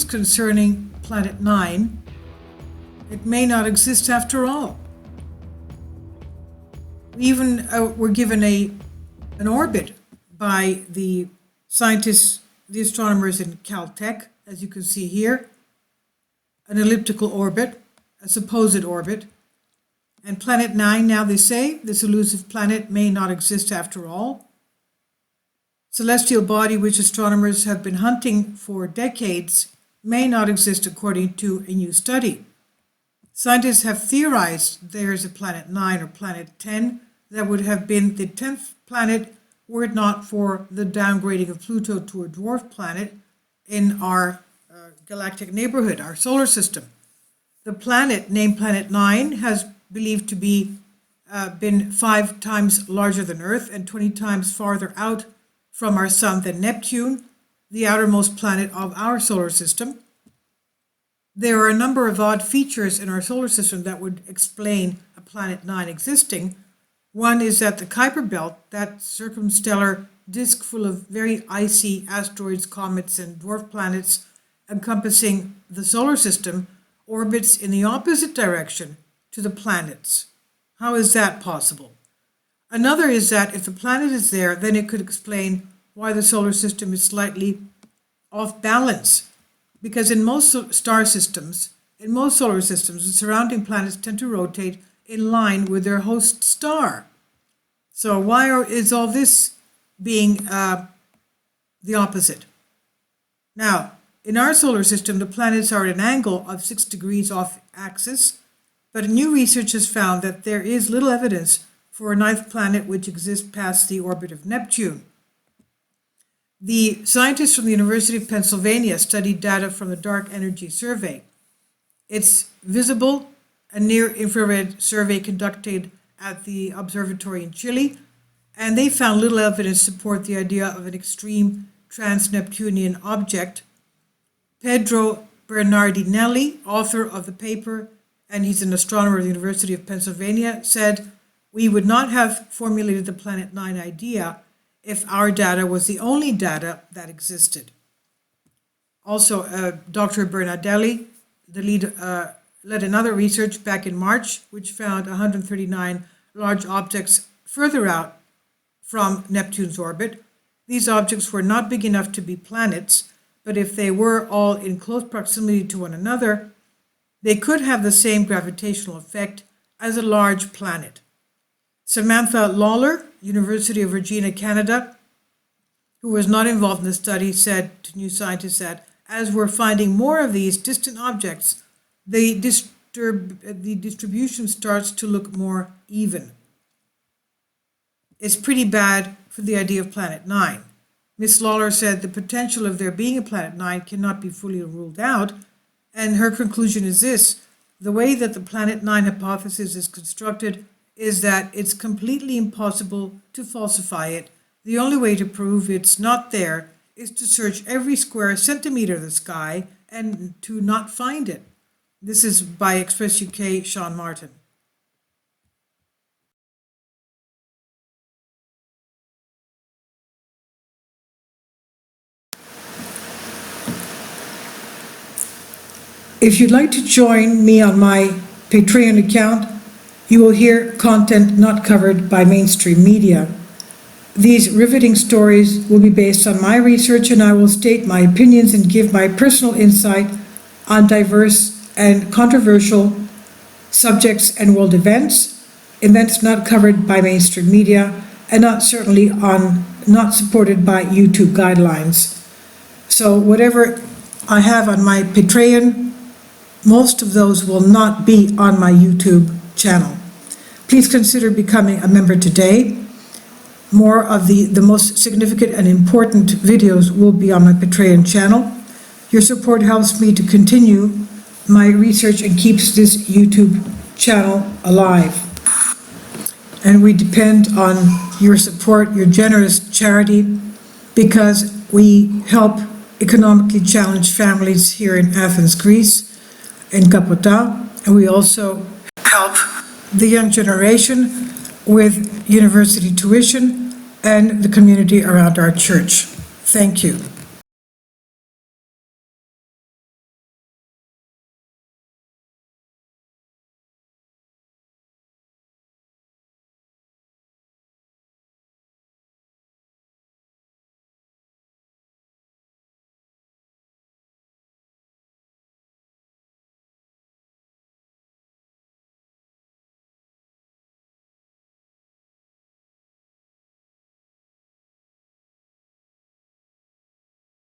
concerning Planet 9, it may not exist after all. We even were given an orbit by the scientists, the astronomers in Caltech, as you can see here, an elliptical orbit, a supposed orbit. And Planet 9, now they say, this elusive planet may not exist after all. Celestial body which astronomers have been hunting for decades may not exist according to a new study. Scientists have theorized there is a Planet 9 or Planet 10 that would have been the 10th planet were it not for the downgrading of Pluto to a dwarf planet in our galactic neighborhood, our solar system. The planet, named Planet 9, has believed to be been 5 times larger than Earth and 20 times farther out from our sun than Neptune, the outermost planet of our solar system. There are a number of odd features in our solar system that would explain a Planet 9 existing. One is that the Kuiper Belt, that circumstellar disk full of very icy asteroids, comets, and dwarf planets encompassing the solar system, orbits in the opposite direction to the planets. How is that possible? Another is that if the planet is there, then it could explain why the solar system is slightly off balance. Because in most star systems, in most solar systems, the surrounding planets tend to rotate in line with their host star. So why is all this being the opposite? Now, in our solar system, the planets are at an angle of 6 degrees off axis, but new research has found that there is little evidence for a 9th planet which exists past the orbit of Neptune. The scientists from the University of Pennsylvania studied data from the Dark Energy Survey. It's visible, a near-infrared survey conducted at the observatory in Chile, and they found little evidence to support the idea of an extreme trans-Neptunian object. Pedro Bernardinelli, author of the paper, and he's an astronomer at the University of Pennsylvania, said, "We would not have formulated the Planet 9 idea if our data was the only data that existed." Also, Dr. Bernardelli, the lead, led another research back in March, which found 139 large objects further out from Neptune's orbit. These objects were not big enough to be planets, but if they were all in close proximity to one another, they could have the same gravitational effect as a large planet. Samantha Lawler, University of Regina, Canada, who was not involved in the study, said to New Scientist that as we're finding more of these distant objects, the distribution starts to look more even. It's pretty bad for the idea of Planet 9. Ms. Lawler said the potential of there being a Planet 9 cannot be fully ruled out, and her conclusion is this: the way that the Planet 9 hypothesis is constructed is that it's completely impossible to falsify it. The only way to prove it's not there is to search every square centimeter of the sky and to not find it. This is by Express UK, Sean Martin. If you'd like to join me on my Patreon account, you will hear content not covered by mainstream media. These riveting stories will be based on my research, and I will state my opinions and give my personal insight on diverse and controversial subjects and world events not covered by mainstream media, and not supported by YouTube guidelines. So whatever I have on my Patreon, most of those will not be on my YouTube channel. Please consider becoming a member today. More of the most significant and important videos will be on my Patreon channel. Your support helps me to continue my research and keeps this YouTube channel alive. And we depend on your support, your generous charity, because we help economically challenged families here in Athens, Greece, in Kapota, and we also help the young generation with university tuition and the community around our church. Thank you.